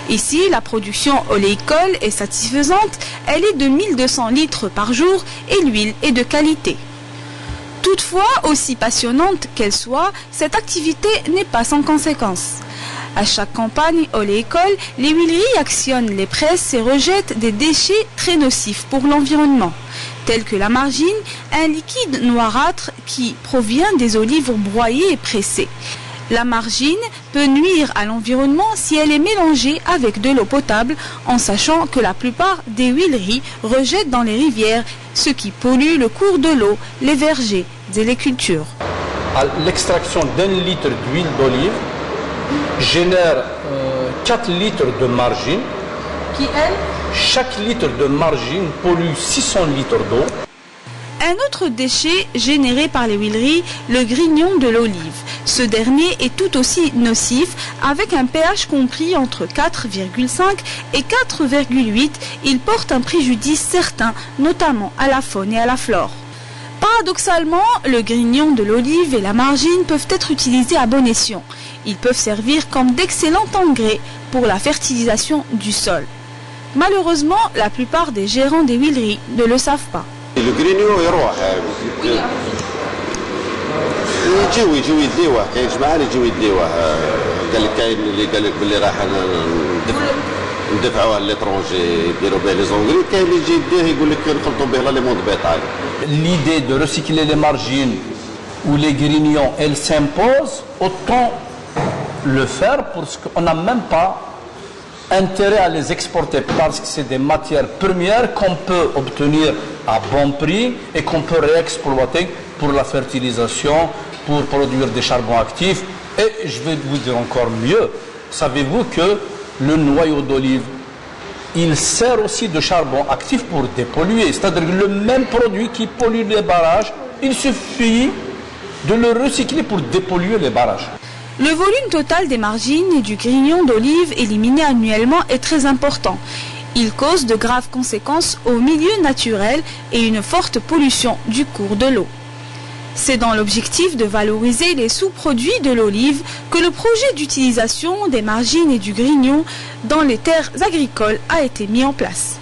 Ici, la production oléicole est satisfaisante, elle est de 1200 litres par jour et l'huile est de qualité. Toutefois, aussi passionnante qu'elle soit, cette activité n'est pas sans conséquences. À chaque campagne oléicole, les huileries actionnent les presses et rejettent des déchets très nocifs pour l'environnement, tels que la margine, un liquide noirâtre qui provient des olives broyées et pressées. La margine peut nuire à l'environnement si elle est mélangée avec de l'eau potable, en sachant que la plupart des huileries rejettent dans les rivières, ce qui pollue le cours de l'eau, les vergers et les cultures. L'extraction d'un litre d'huile d'olive génère 4 litres de margine. Chaque litre de margine pollue 600 litres d'eau. Un autre déchet généré par les huileries, le grignon de l'olive. Ce dernier est tout aussi nocif, avec un pH compris entre 4,5 et 4,8. Il porte un préjudice certain, notamment à la faune et à la flore. Paradoxalement, le grignon de l'olive et la margine peuvent être utilisés à bon escient. Ils peuvent servir comme d'excellents engrais pour la fertilisation du sol. Malheureusement, la plupart des gérants des huileries ne le savent pas. Le grignon يروح يجيو يديوه كاين جماعه اللي يجيو يديوه قال لك كاين اللي قال لك باللي راح ندفعوها للترونجي يديروا به لي زونغري كاين اللي يجي يديه يقول لك نخلطوا به لا ليمون بيطال. L'idée de recycler les margines ou les grignons, elle s'impose, autant le faire parce qu'on n'a même pas intérêt à les exporter parce que c'est des matières premières qu'on peut obtenir à bon prix et qu'on peut réexploiter pour la fertilisation, pour produire des charbons actifs. Et je vais vous dire encore mieux, savez-vous que le noyau d'olive, il sert aussi de charbon actif pour dépolluer, c'est-à-dire le même produit qui pollue les barrages, il suffit de le recycler pour dépolluer les barrages. Le volume total des margines et du grignon d'olive éliminé annuellement est très important. Il cause de graves conséquences au milieu naturel et une forte pollution du cours de l'eau. C'est dans l'objectif de valoriser les sous-produits de l'olive que le projet d'utilisation des margines et du grignon dans les terres agricoles a été mis en place.